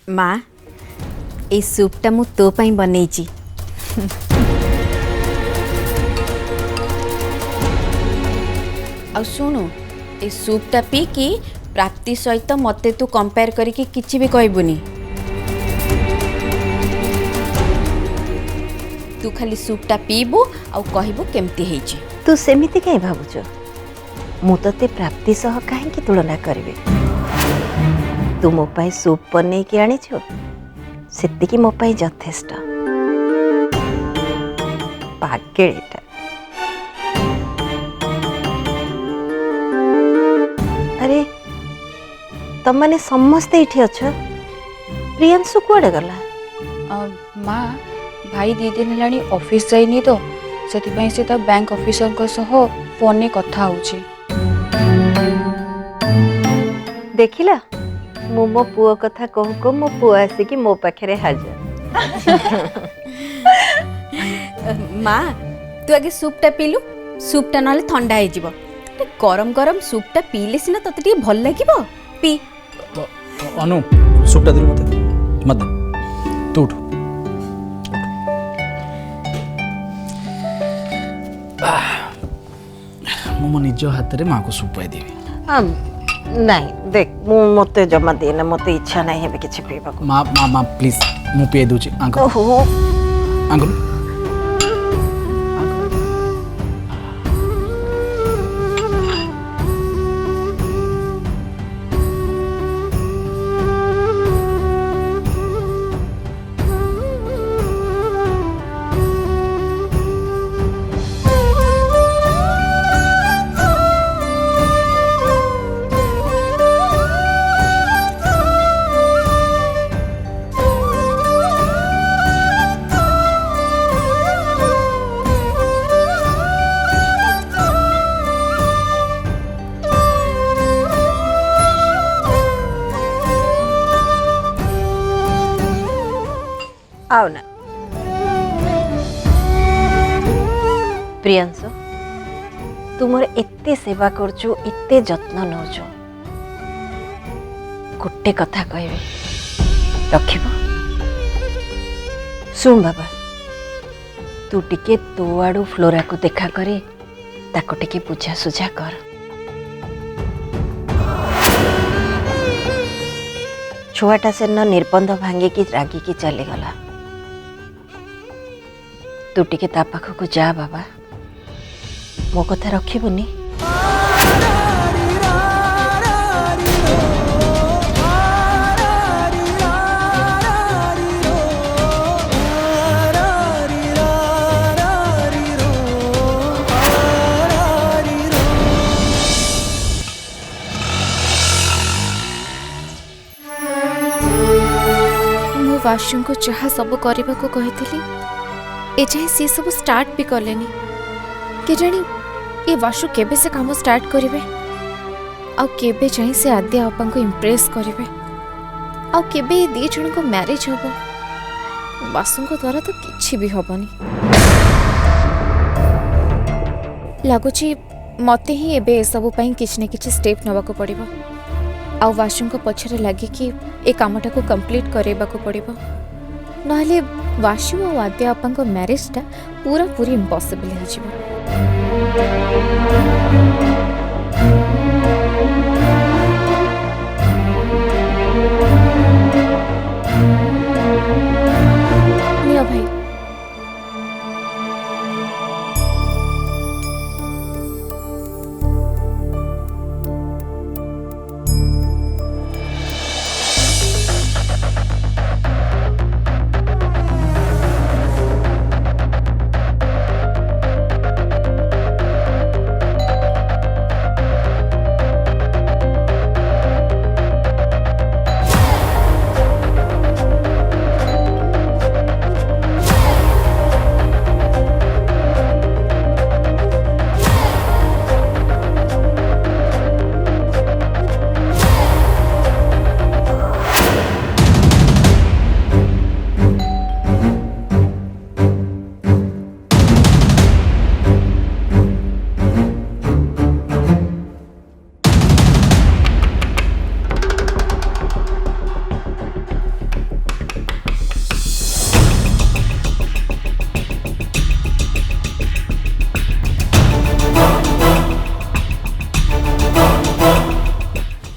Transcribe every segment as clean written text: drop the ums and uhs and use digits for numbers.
माँ ए सूपटा मु तो पाई बनैची। आ सुनु ए सूपटा पी कि प्राप्ति सहित मते तू कंपेयर करके किछि भी कहबुनी। तू खाली सूपटा पीबू आ कहबू केमती ହେଇची। तू सेमिति कहीं भावुच मु ते प्राप्ति सह कहीं तुलना करी। तू मो पाई सूप बन के आनी से मो पाई यथेष्ट। पागेटा अरे तुम मैंने समस्ते ये अच्छ। प्रियांशु कुआडे गला? माँ भाई 2 दिन है ऑफिस जाइनी तो से बैंक ऑफिसर को सह फोन कथा होची। देखिला मु मो पुओ कथा कहू को मो पुओ आसिकी मो पाखे हाजर। माँ तू आगे सूपटा पीलु। सूपटा ना ठंडा हो गरम गरम सूपटा पीले सीना तते भल लगे पी। अनु सूपटा दे मत तू उठ। मो निज हाथ रे माँ को सूप पाई देवी। नहीं देख मु मते जमा देना मते इच्छा नहीं है किछि पीबा को। माँ माँ माँ प्लीज मु पिए दूची अंकल। ओहो अंकल आओ ना प्रियांशु तुमर एते सेवा करछु एते जत्न नौछु गोटे कथा कहबे रखिबो। सुन बाबा तू टिके तो आड़ू फ्लोरा को देखा करे ताको टिके बुझा सुझा कर। छुआटा से न निर्बंध भांगी की रागी की चली गला। तू टिके ता पाखक जा बाबा मो कथा रखिबुनी। मु वाशु को जहाँ सब करने को कही एजाए सी सब स्टार्ट भी कलेनी के जानी ये वाशु केबे से काम स्टार्ट करेंगे आउ केबे जाए से आद्या आपा को इम्प्रेस करेंगे आउ केबे ये 2 जन को मैरिज हम वासु द्वारा तो किछि भी हबनी। लगुच मते ही एबे ए सब पई किछ ने किछ स्टेप नवा को पड़िबो आउ वाशु को पछरे लागे कि ए कामटा को कंप्लीट करेबा को पड़िबो नहले वाशु और आद्या आपा को मैरिज टा पूरा पूरी इम्पॉसिबल हो जिवो। निया भाई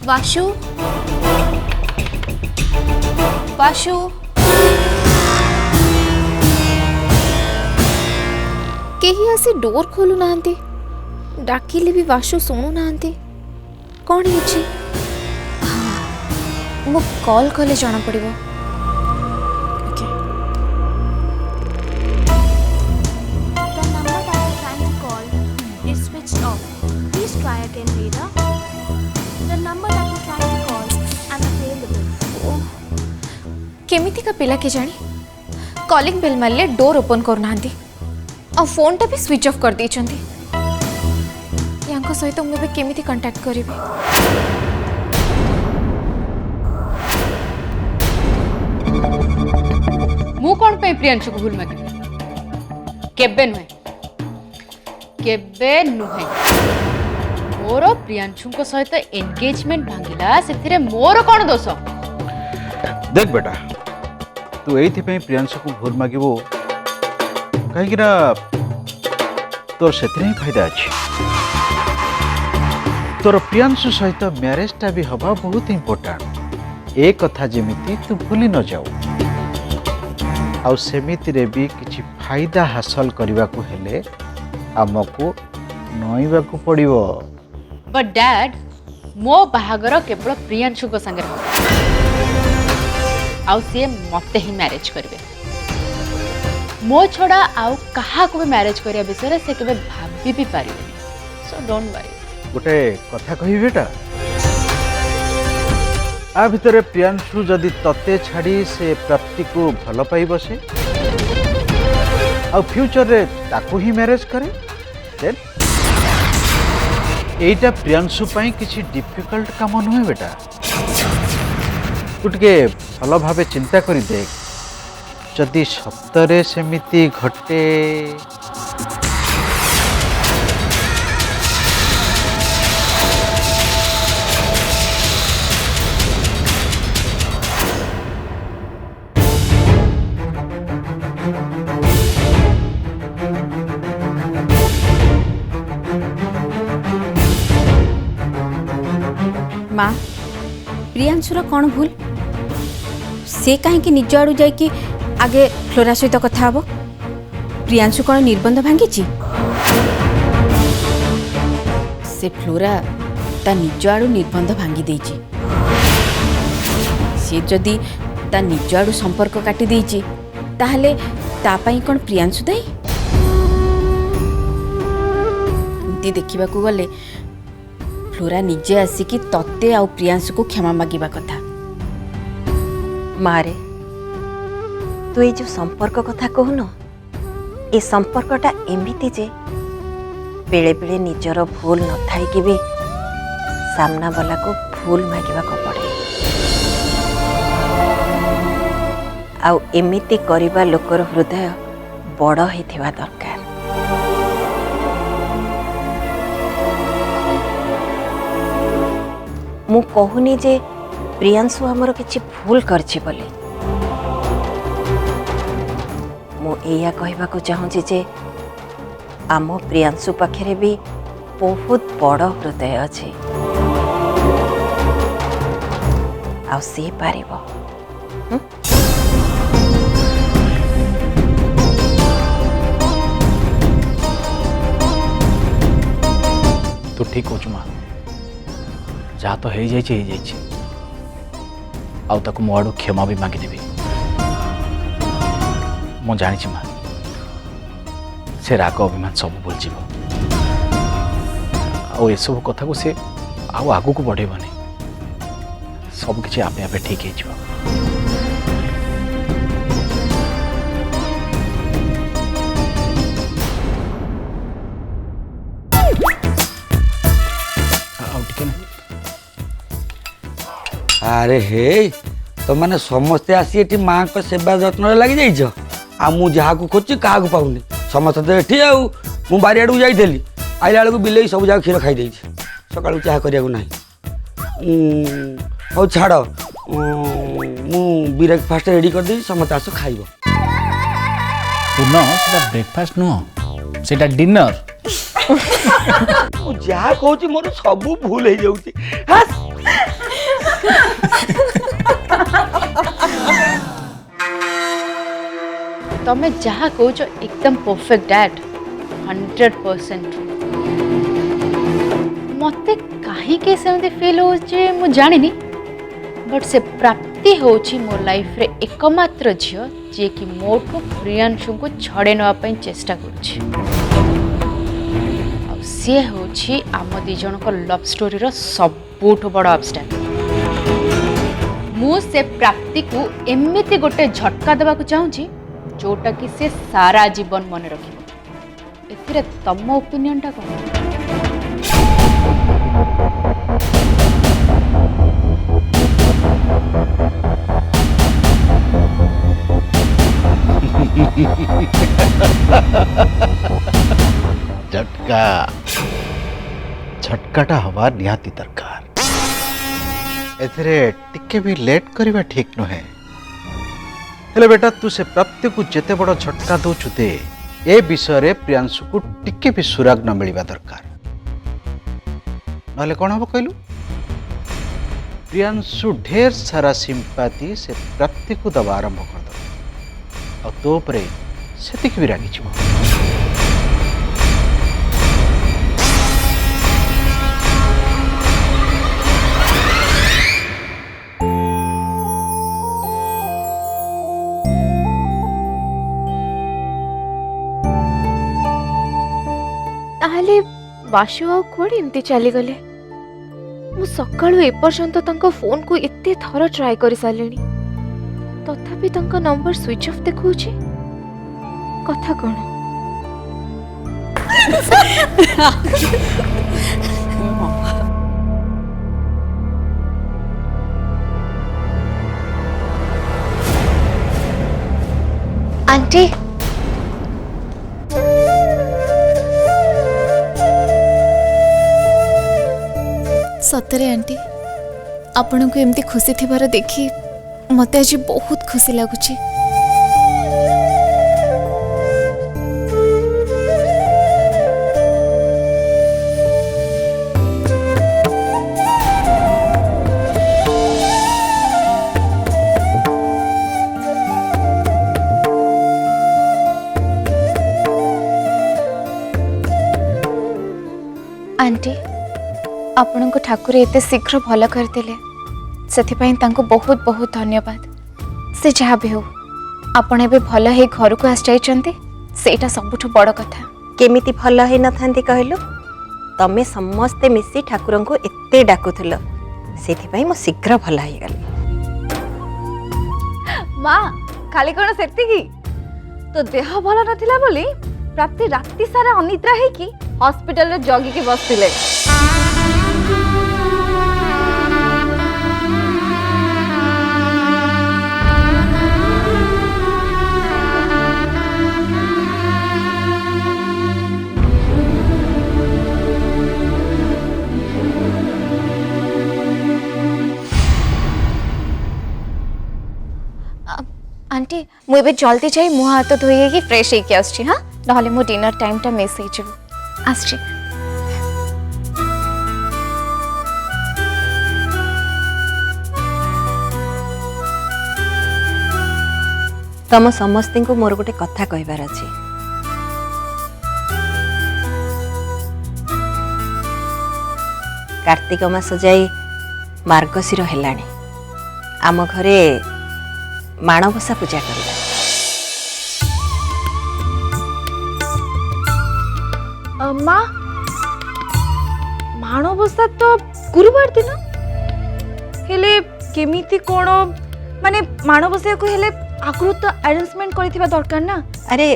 वाशु वाशु केही आसी डोर खोलु नांती डाकिले भी वाशु सुनु नांती कौन है मो कॉल कले जाना पड़िबो okay The number that you're trying to call is switched off. Please try again later. The number that you're trying to call is unavailable. केमिति का पिला के जानी कॉलिंग बेल मारले डोर ओपन कर नांती आ फोन टा भी स्विच ऑफ कर देछंती यांको सहित मुझे केमिति कांटेक्ट करिवे मु कौन पे प्रियांशु को भूल मागे केबे नुहे मोर प्रियांशु को सहित एंगेजमेंट भांगिला से मोर कौन दोष देख बेटा तू ये प्रियांशु को भूल मागो कहीं तोर से फायदा अच्छे तोर प्रियांशु सहित मैरेजटा भी हवा बहुत इम्पोर्टाट ए कथा जेमिति तू भूली न जाऊ आउ सेमिति रे भी किछि फायदा हासिल करबा को हेले हमको नईबा को पड़िबो बट डैड मो बाहागर केवल प्रियांशु को संगे आउ सी मते ही मैरिज करेंगे मो छड़ा आउ कहा को भी मैरिज करिया विषय से केबे भाबी भी पारिबे सो डोंट वरी गोटे कथा कहि बेटा आ भितरे प्रियांशु जदि तते छाड़ी से प्राप्ति को भल पाई बसे आ फ्यूचर रे ताको ही मैरिज करे देन एटा प्रियांशु पाई किछि डिफिकल्ट काम नुहे बेटा तू टिके भल भावे चिंता करी देख जदि सप्तरे सेमिति घटे माँ प्रियांशुर कौन भूल से कहीं निज आड़ू जाकि आगे फ्लोरा सहित कथा हबो प्रियांशु कौन निर्बंध भांगी से फ्लोरा ता निज आड़ू निर्बंध भांगी देची से जदि ता निज आड़ू संपर्क काटी देची ताहले ता पई कौन प्रियांशु दाई एमती देखा गले फ्लोरा निजे आसिकी तत्ते आउ प्रियांशु को क्षमा मागिबा कथा मारे तू ये जो संपर्क कथा कहून ये संपर्कटा एमिति जे बेले बेले निजर भूल न थाई कि भी सामना वाला को भूल मागिबा को पड़े आउ एमिति करिबा लोकर हृदय बड़ हेथिबा दरकार मु कहूनी जे प्रियांशु हमर किछि भूल करछि बोली मु एया कहबा को चाहूँगी जे आम प्रियांशु पाखे भी बहुत बड़ हृदय अच्छे आ सी पारिबो तू ठीक हो माँ जहाँ तो हो जाए आउ मो आड़ू क्षमा भी मागिदेवी मु जानी माँ से राग अभिमान सब भूल जीव आसबू कथा को सी आगू को बढ़ेबनी सब किसी आपे आपे ठीक हो अरे हे तो मैंने समस्ते आसी एटी माँ को सेवा जत्न लगी जाइछ आ मु जहाँ को खोजी क्या पाऊनी समस्त तो एटी आउ बारियाड़ को जाइली आइला बेलू बिले सब जगह क्षीर खाई सका चाह करा ना हौ छाड़ मु ब्रेकफास्ट रेडी कर दी समस्त आस खाइब पूर्ण से ब्रेकफास्ट नुह से डिनर जहाँ कहूँ मोर सब भूल हो जाऊँ तमें जहाँ कौच एकदम परफेक्ट डैड 100% मत कहीं सेमती फिल हो जानी बट से प्राप्ति होची मो लाइफ रे एकमात्र झील जी कि मोठू प्रियांशु को छड़े नापी चेष्टा करुछि सी होची आम दी जन को लव स्टोरी रो सबुठ बड़ ऑब्स्टेकल मु से प्राप्ति को एमिति गोटे झटका देवा चाहूँगी जोटा कि से सारा जीवन मन रखिब एथिरे तम ओपिनियन टा कौन झटका झटकाटा हवा निहाती दरकार एथिरे टिके भी लेट करवा ठीक नुहे हेले बेटा तू से प्राप्ति को जेते बड़ झटका दौचु दे ए विषय रे प्रियांशु को टिके भी सुराग न मिलवा दरकार नहले कौन हम कहलु प्रियांशु ढेर सारा सिंपाती से प्राप्ति को दबा आरंभ कर दो और तो परे सेतिक भी रागी छिबो ताहले वाशु आ कुआडे एमती चली गले मु सकाळु एपर्यंत तांको फोन को एते थर ट्राई करि सालेनी तथापि तांको नंबर स्विच ऑफ देखौछि कथा कोन आंटी सतरे आंटी आपण को एमती खुशी थिबार देखी मते आज बहुत खुशी लगुची आंटी आपण को ठाकुर एते शीघ्र भल करदेले से बहुत बहुत धन्यवाद से जहाँ भी हो आपण एबे भल हे घर को आस जाइचंती सेटा सबुठ बड़ कथा केमिति भल है न थांती कहलु तमे समस्ते मिसी ठाकुर को एते डाकुथुल सेथि मो शीघ्र भल है गली माँ खाली कौन सेती की तो देह भल नथिला बोली प्राप्ति राति सारा अनिद्रा है कि हॉस्पिटल रे जगी के बसतिले आंटी मु एबे जल्दी जाई मुह हाथ धोई कि फ्रेश होके आछि हां नहले मो डिनर टाइम टा मिस हो जबो आछि तम समस्त को मोर गोटे कथा कहबार अछि कार्तिक मास जाई मार्गशीर हेलाणी आम घरे माणबसा पूजा करला माँ माणबसा तो गुरुवार दिन हेले केमिति कोण माने माणबसा को हेले आगु तो अरेंजमेंट करिथिबा दरकार ना अरे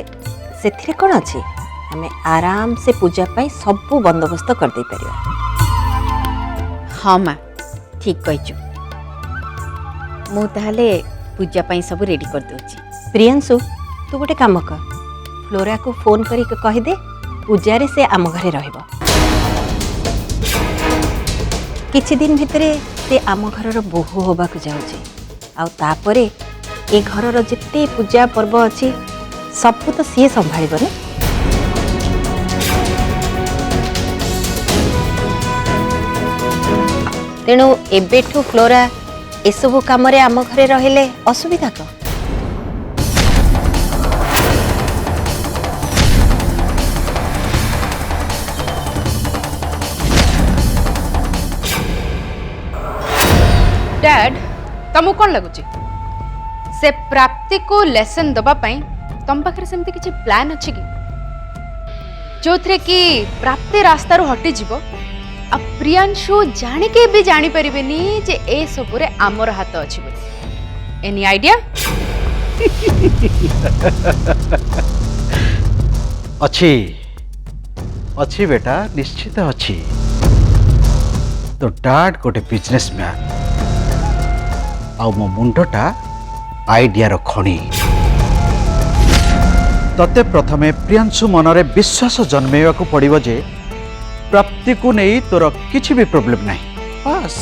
सेथिरे कोन अछि हमें आराम से पूजा पाई सब बंदोबस्त कर दे परिबा हाँ माँ ठीक कहीचु मु ताहले पूजा पाई सब रेडी कर दोची प्रियांशु तू गोटे काम कर फ्लोरा को फोन करी के कहि दे पूजा रे से आम घरे रहइबो किछि दिन भितरे से आम घरर बोहू होबा को जाउची आ तापरे ए घरर जिते पूजा पर्व अछि सब तो सी संभाळिबो ने तेणु एबेठू फ्लोरा एसबू कम आम घरे रहिले असुविधा तो डैड तुमको कौन लगुच से प्राप्ति को लेसन दबा पाई तुम पाखे सेमती किसी प्लान अच्छी कि जो थे कि प्राप्ति रास्ता रू हटी जीव आ प्रियांशु जानिके भी जानी परिबेनी जे ए सबुरे आमर हाथ अछि बोली एनी आइडिया अच्छी अच्छी बेटा निश्चित अच्छी तो डाड गोटे बिजनेसमैन आउ मो मुंडटा आइडिया खणी तते प्रथमे प्रियांशु मनरे विश्वास जन्मेवा को पड़िबो जे प्राप्ति को नहीं तोर किछि भी प्रॉब्लम नहीं बस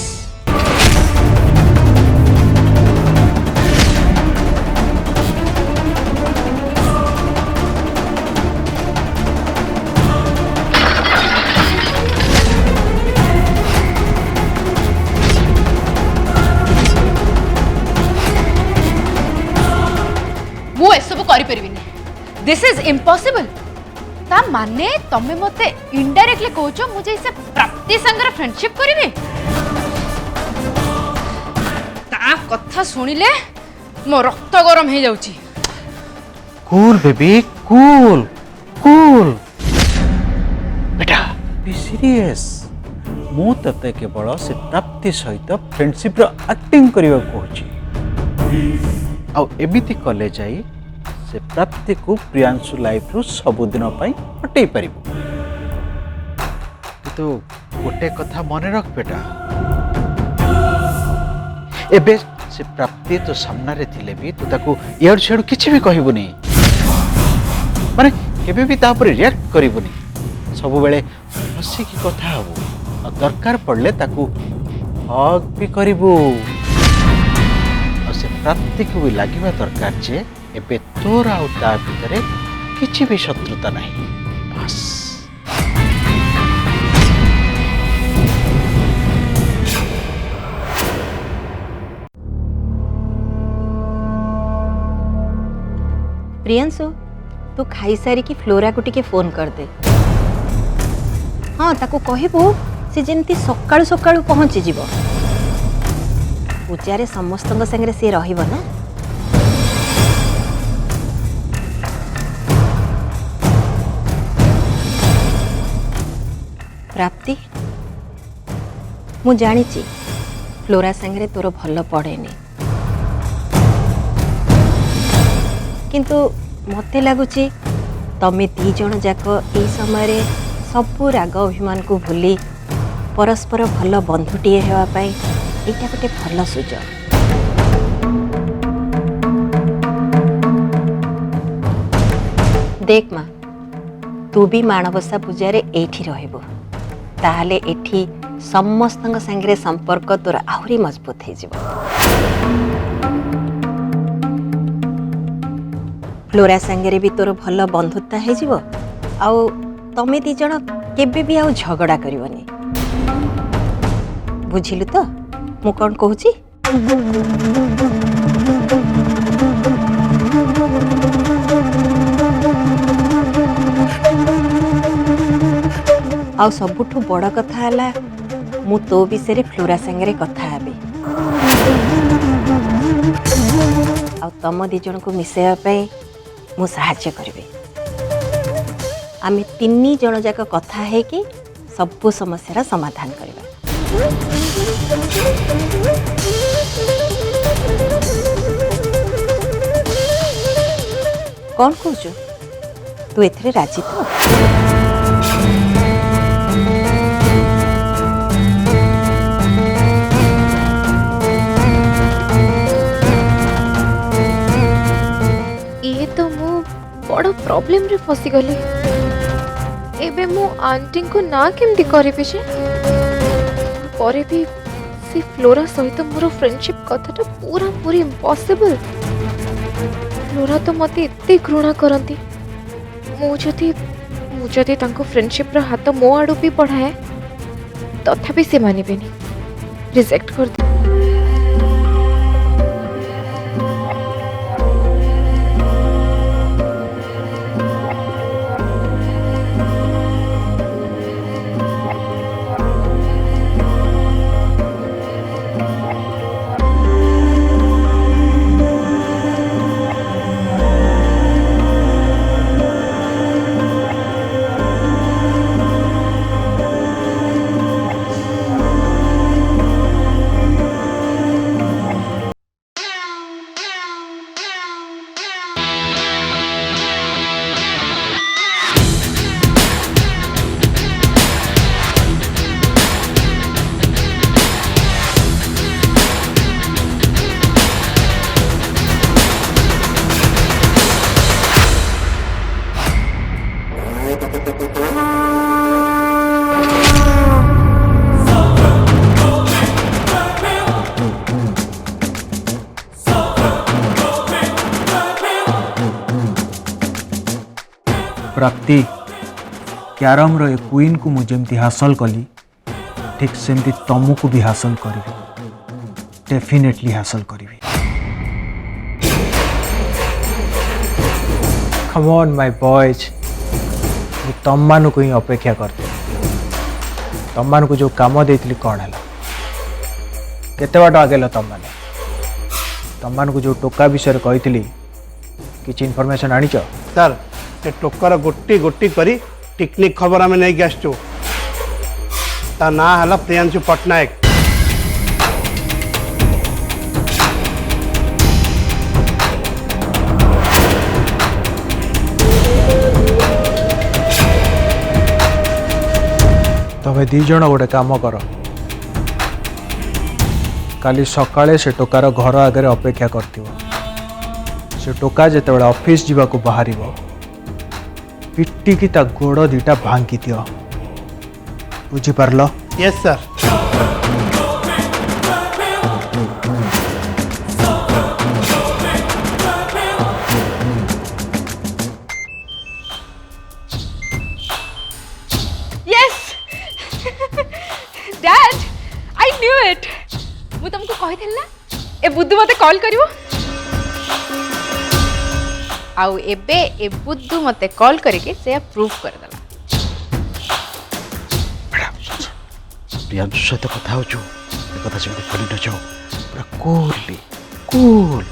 मु एसबु करि परिबिनी दिस इज इम्पॉसिबल ता माने तमे मते इनडायरेक्टली कहछो मुझे इसे प्राप्ति संगर फ्रेंडशिप करिवे ता कथा सुनिले मो रक्त गरम हे जाउची कूल बेबी कूल कूल बेटा बी सीरियस मु तते केवल से प्राप्ति सहित फ्रेंडशिप रो एक्टिंग करिवा कहूची आ एमिति कले जाई से प्राप्ति को प्रियांशु लाइफ रु सबुदिन हटई पार तो गोटे कथा मन रख बेटा एबे से प्राप्ति तो सामने थिले भी तू ताको इयाड़ सियाड़ किछि भी कहबुनी माने केबे भी ता पर रिएक्ट करबुनी सब बेले हसी की कथा हबो आ दरकार पड़ले ताको हक भी करबू आ से प्राप्ति को भी लागिबा दरकार जे एबे तोर आउ ता भितरे किछि भी शत्रुता नहीं बस प्रियांशु तू खाई सारी की फ्लोरा को टिके फोन कर दे हाँ ताको कहबू से जेमती सकाळु सकाळु पहुंची जीव पूजारे समस्तंग संगे से रहिबो ना प्राप्ति मु जानी फ्लोरा संगे तोर भल पड़ेनी किंतु मते लगुची तमे दी जन जाक ए समय सबू राग अभिमान को भूली परस्पर भल बंधुटीए हेवा पाई एटा गोटे भल सुजोग देख माँ तू भी माणबसा पूजा रे एठी रहबो ताहले एठी समस्तंग संगे संपर्क तोर आहुरी मजबूत हो जिवो फ्लोरा संगे भी तोर भल बंधुता हो जिवो आउ तमे दी जण केबे भी आउ झगड़ा करिवनी बुझिलु तो मु कोन कहूची आउ सबुठु बड़ कथा हला मु तो विषय फ्लोरा संगे कथा हेबी आउ तम दी जण को मिसेवा पई मु सहाय्य करिवे आमे तिन्नी जण जाक कथा है कि सबु समस्या समाधान करबा कौन कहूचु तू एथरे राजी तो ये तो मु बड़ प्रॉब्लम रे फसी गली एबे मु आंटी को ना केमती करिबे जे परे भी सी फ्लोरा सहित मोर फ्रेंडशिप कथाटा पूरा पूरी इम्पॉसिबल फ्लोरा तो मते इत्ते घृणा करंती मु जदी तांको फ्रेंडशिप रा हाथ मो आडू भी बढ़ाए तथापि से मानिबेनी रिजेक्ट कर दे प्राप्ति क्यारम रो ए क्वीन को मुझे हासिल कली ठीक सेमती तुमको भी हासिल करी डेफिनेटली हासिल करी कम ऑन माय बॉयज तुम मान को ही अपेक्षा करते तुम मान को जो काम देती कौन है केते बाट आगे तुम मैंने तुम मान को जो टोका विषय कही किसी इनफॉरमेशन आनी सर से टोकर गोटी गोटी करी टेक्निक खबर आम नहीं आसचु ता ना हला प्रियांशु पट्टनायक तमें दी जन गोटे काम कर काली सकाळे से टोकार घर आगे अपेक्षा करथिबो से टोका जेतेबेले ऑफिस जीवाको बाहरिबो पिट्टी की ता गोड़ दीटा भांगी दियो बुझी पारलो yes sir yes dad I knew it मु तुमको कही ना ए बुद्धू मते कॉल करिवो आउ एबे ए बुद्धू मते कॉल करके से प्रूफ कर देला प्रियांशु सहित कथा हो कथा से भूली न जाओ पूरा कूल